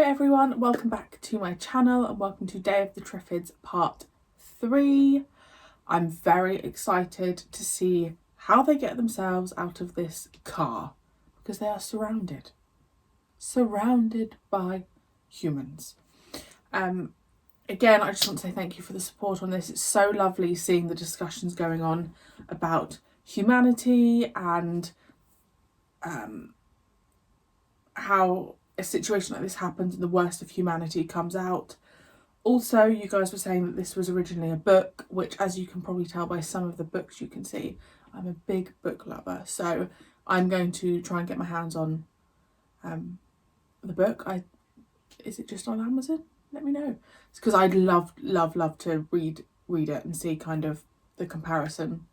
everyone, welcome back to my channel and welcome to Day of the TRIFFIDS part 3. I'm very excited to see how they get themselves out of this car because they are surrounded by humans. Again, I just want to say thank you for the support on this. It's so lovely seeing the discussions going on about humanity and how a situation like this happens and the worst of humanity comes out. Also, you guys were saying that this was originally a book, which, as you can probably tell by some of the books you can see, I'm a big book lover. So I'm going to try and get my hands on the book. Is it just on Amazon? Let me know. It's because I'd love to read it and see kind of the comparison.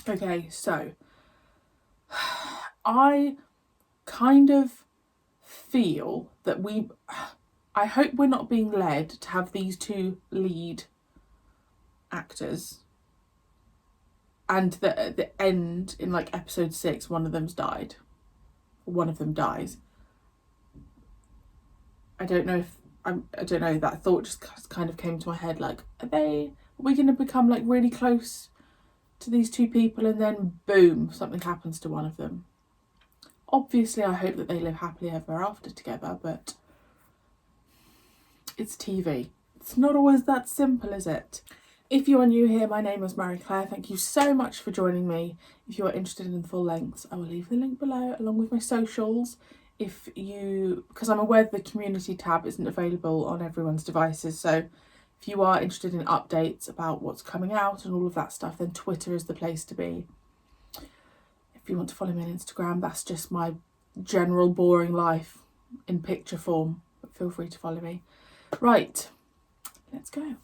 Okay, so I kind of feel that I hope we're not being led to have these two lead actors and that at the end in like episode 6 one of them dies. I don't know, that thought just kind of came to my head, like are we going to become like really close to these two people and then boom, something happens to one of them. Obviously, I hope that they live happily ever after together, but it's TV. It's not always that simple, is it? If you are new here, my name is Marie-Clare. Thank you so much for joining me. If you are interested in the full lengths, I will leave the link below along with my socials. Because I'm aware the community tab isn't available on everyone's devices, so if you are interested in updates about what's coming out and all of that stuff, then Twitter is the place to be. If you want to follow me on Instagram, that's just my general boring life in picture form, but feel free to follow me. Right, let's go.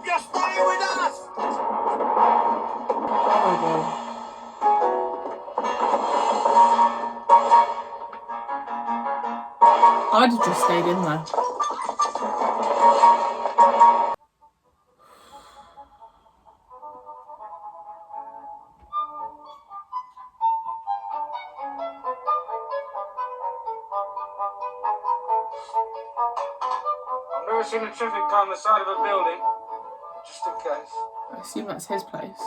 You're staying with us! Horrible. I'd have just stayed in there. I've never seen a traffic car on the side of a building. Just in case. I assume that's his place.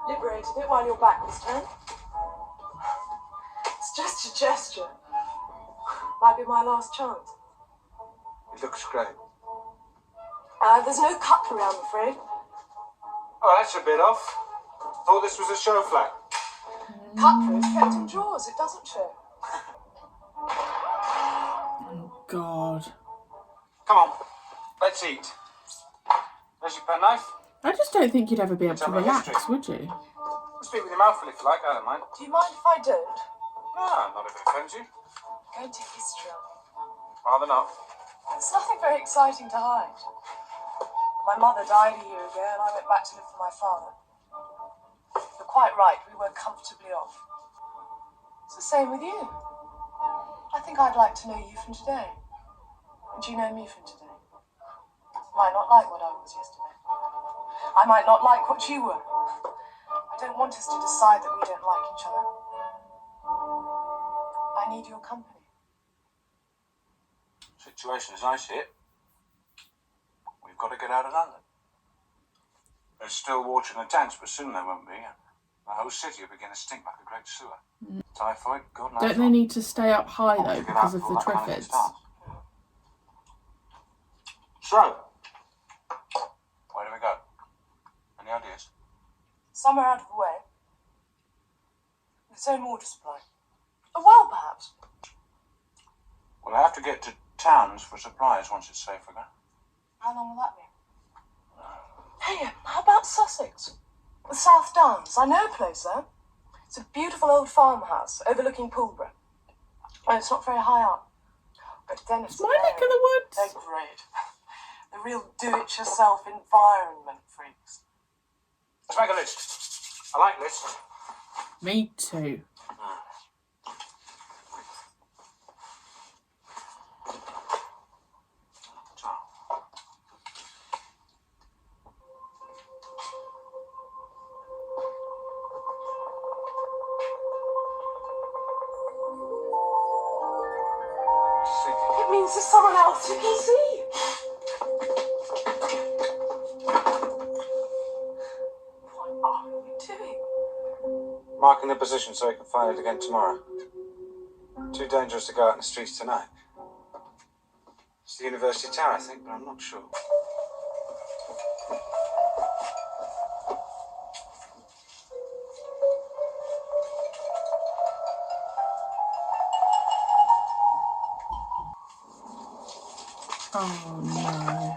Liberated it while your back was turned. It's just a gesture. Might be my last chance. It looks great. There's no cutlery, I'm afraid. Oh, that's a bit off. Thought this was a show flat. Cutlery is kept in drawers, it doesn't show. Oh, God. Come on, let's eat. There's your penknife. I just don't think you'd ever be able to Tell me relax, history. would you? Speak with your mouth full if you like, I don't mind. Do you mind if I don't? No, not if it offends you. Going to history. Rather not. There's nothing very exciting to hide. My mother died a year ago and I went back to live with my father. You're quite right, we were comfortably off. It's the same with you. I think I'd like to know you from today. And you know me from today. I might not like what I was yesterday. I might not like what you were. I don't want us to decide that we don't like each other. I need your company. Situation as I see it, we've got to get out of London. There's still water in the tanks, but soon there won't be. The whole city will begin to stink like a great sewer. Typhoid, God knows. Don't they need to stay up high though because of the TRIFFIDS? So, where do we go? Any ideas? Somewhere out of the way. With its own water supply. A well, perhaps. We'll have to get to towns for supplies once it's safe again. How long will that be? Hey, how about Sussex? The South Downs. I know a place there. It's a beautiful old farmhouse overlooking Pulborough. Oh, it's not very high up. But then it's My neck of the woods. They're great. The real do-it-yourself environment freaks. Let's make a list. I like lists. Me too. else you can see. What are you doing? Marking the position so we can find it again tomorrow. Too dangerous to go out in the streets tonight. It's the University Tower, I think, but I'm not sure. Oh no.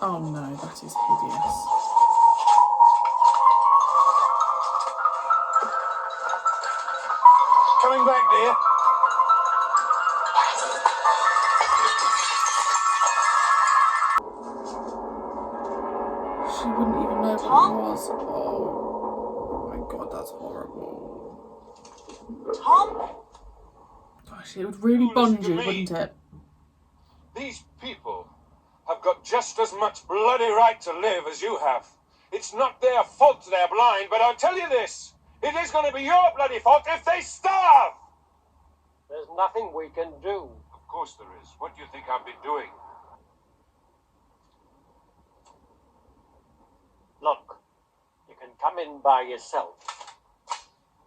Oh no, that is hideous. Coming back, dear. She wouldn't even know what it was. Oh my god, that's horrible. Tom? Gosh, it would really bond you, wouldn't it? These people have got just as much bloody right to live as you have. It's not their fault they're blind, but I'll tell you this. It is going to be your bloody fault if they starve! There's nothing we can do. Of course there is. What do you think I've been doing? Look, you can come in by yourself,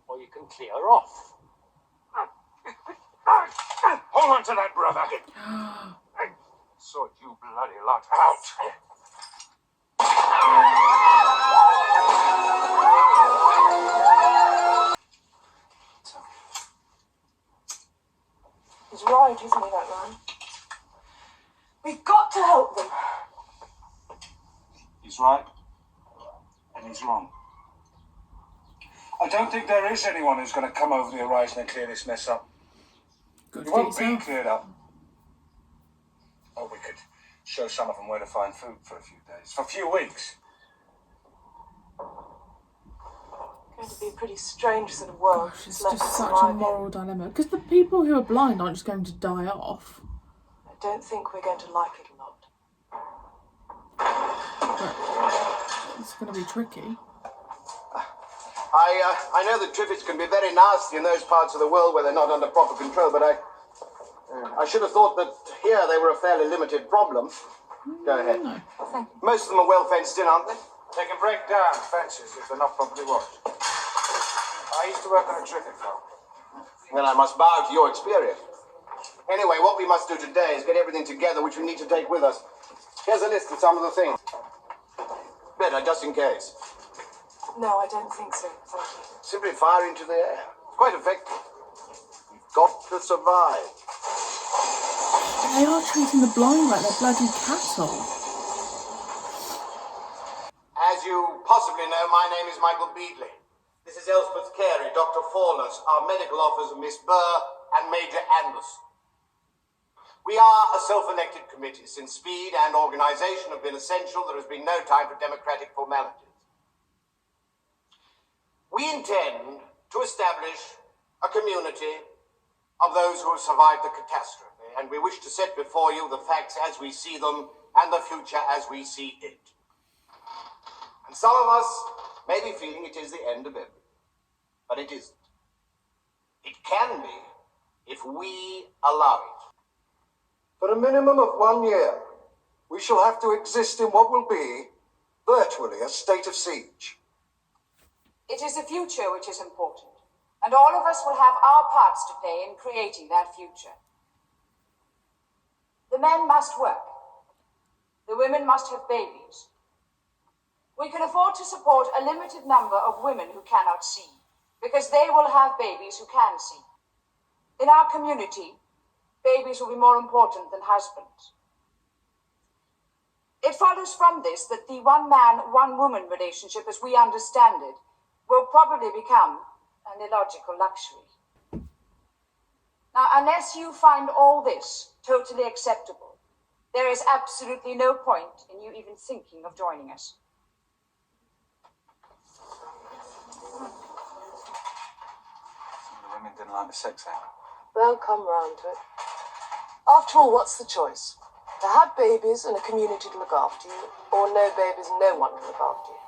or you can clear off. Hold on to that, brother. Sort you bloody lot out. He's right, isn't he, that man? We've got to help them. He's right, and he's wrong. I don't think there is anyone who's going to come over the horizon and clear this mess up. Got It to won't get be yourself. cleared up. Oh, we could show some of them where to find food for a few days, for a few weeks. Going to be a pretty strange sort of world. Gosh, it's left just us such a alive in. moral dilemma. Because the people who are blind aren't just going to die off. I don't think we're going to like it a lot. But it's going to be tricky. I know that TRIFFIDS can be very nasty in those parts of the world where they're not under proper control, but I should have thought that here they were a fairly limited problem. Go ahead. No. Thank you. Most of them are well fenced in, aren't they? They can break down fences if they're not properly watched. I used to work on a TRIFFID farm. Well, I must bow to your experience. Anyway, what we must do today is get everything together which we need to take with us. Here's a list of some of the things. Better, just in case. No, I don't think so. Thank you. Simply fire into the air. Quite effective. We've got to survive. They are treating the blind like they're bloody cattle. As you possibly know, my name is Michael Beadley. This is Elspeth Carey, Dr. Fawless, our medical officer, Miss Burr, and Major Anderson. We are a self-elected committee. Since speed and organisation have been essential, there has been no time for democratic formalities. We intend to establish a community of those who have survived the catastrophe, and we wish to set before you the facts as we see them and the future as we see it. And some of us may be feeling it is the end of everything, but it isn't. It can be if we allow it. For a minimum of 1 year, we shall have to exist in what will be, virtually, a state of siege. It is the future which is important, and all of us will have our parts to play in creating that future. The men must work. The women must have babies. We can afford to support a limited number of women who cannot see, because they will have babies who can see. In our community, babies will be more important than husbands. It follows from this that the one-man, one-woman relationship as we understand it will probably become an illogical luxury. Now, unless you find all this totally acceptable, there is absolutely no point in you even thinking of joining us. The women didn't like the sex act. They'll come round to it. After all, what's the choice? To have babies and a community to look after you, or no babies and no one to look after you?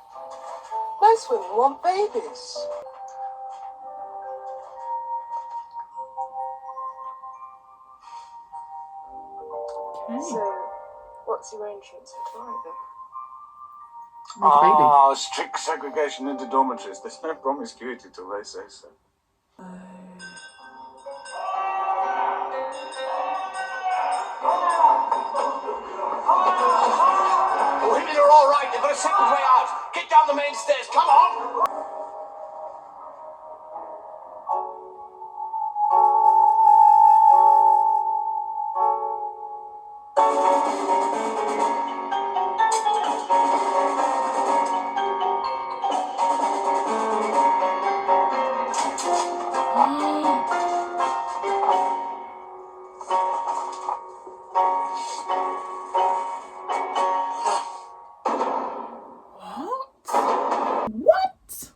Most women want babies. Okay. So, what's your entrance for tomorrow then? With baby. Ah, strict segregation into dormitories. There's no promiscuity till they say so. The women are all right. They've got a second way out. Get down the main stairs. Come on. What?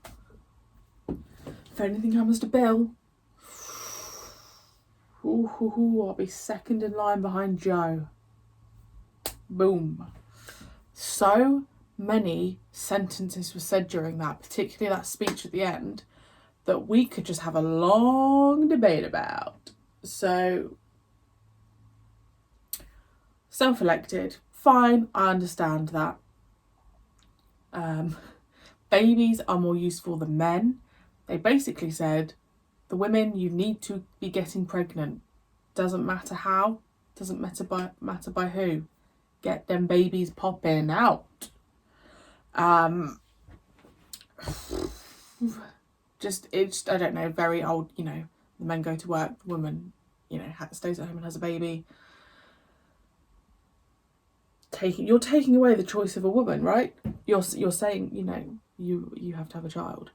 If anything happens to Bill, I'll be second in line behind Joe. Boom. So many sentences were said during that, particularly that speech at the end, that we could just have a long debate about. So, self-elected, fine, I understand that. Babies are more useful than men. They basically said, the women, you need to be getting pregnant. Doesn't matter how, doesn't matter by who. Get them babies popping out. It's I don't know, very old, you know, the men go to work, the woman, you know, stays at home and has a baby. You're taking away the choice of a woman, right? You're saying, you know, you have to have a child.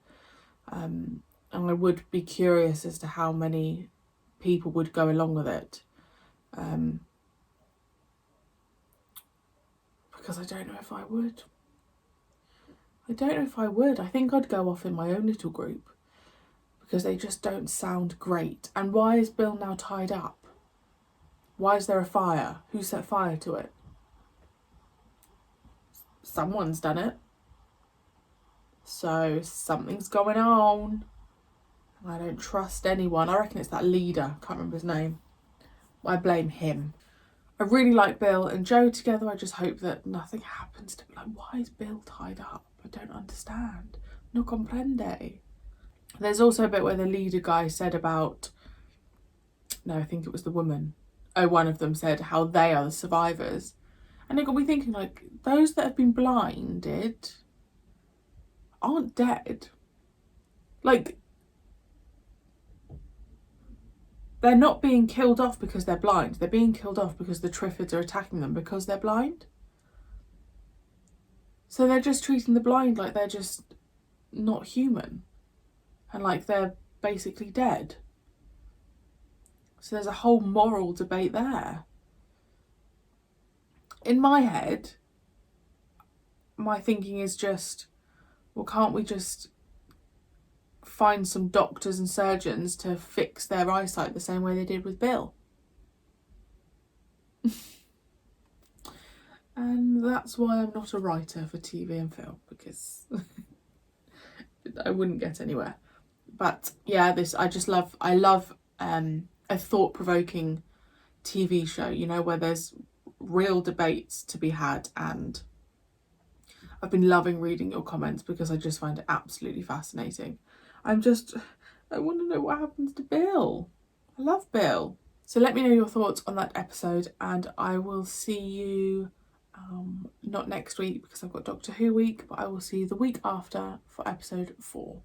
And I would be curious as to how many people would go along with it. Because I don't know if I would. I think I'd go off in my own little group. Because they just don't sound great. And why is Bill now tied up? Why is there a fire? Who set fire to it? Someone's done it. So something's going on. I don't trust anyone. I reckon it's that leader. Can't remember his name. I blame him. I really like Bill and Joe together. I just hope that nothing happens to me. Like, why is Bill tied up? I don't understand. No comprende. There's also a bit where the leader guy said about... No, I think it was the woman. Oh, one of them said how they are the survivors. And it got me thinking, like, those that have been blinded aren't dead. Like, they're not being killed off because they're blind. They're being killed off because the TRIFFIDS are attacking them because they're blind. So they're just treating the blind like they're just not human. And like they're basically dead. So there's a whole moral debate there. In my head, my thinking is just, well, can't we just find some doctors and surgeons to fix their eyesight the same way they did with Bill? And that's why I'm not a writer for TV and film, because I wouldn't get anywhere. But yeah, I love a thought-provoking TV show, you know, where there's real debates to be had. And I've been loving reading your comments because I just find it absolutely fascinating. I want to know what happens to Bill. I love Bill. So let me know your thoughts on that episode, and I will see you not next week because I've got Doctor Who week, but I will see you the week after for episode 4.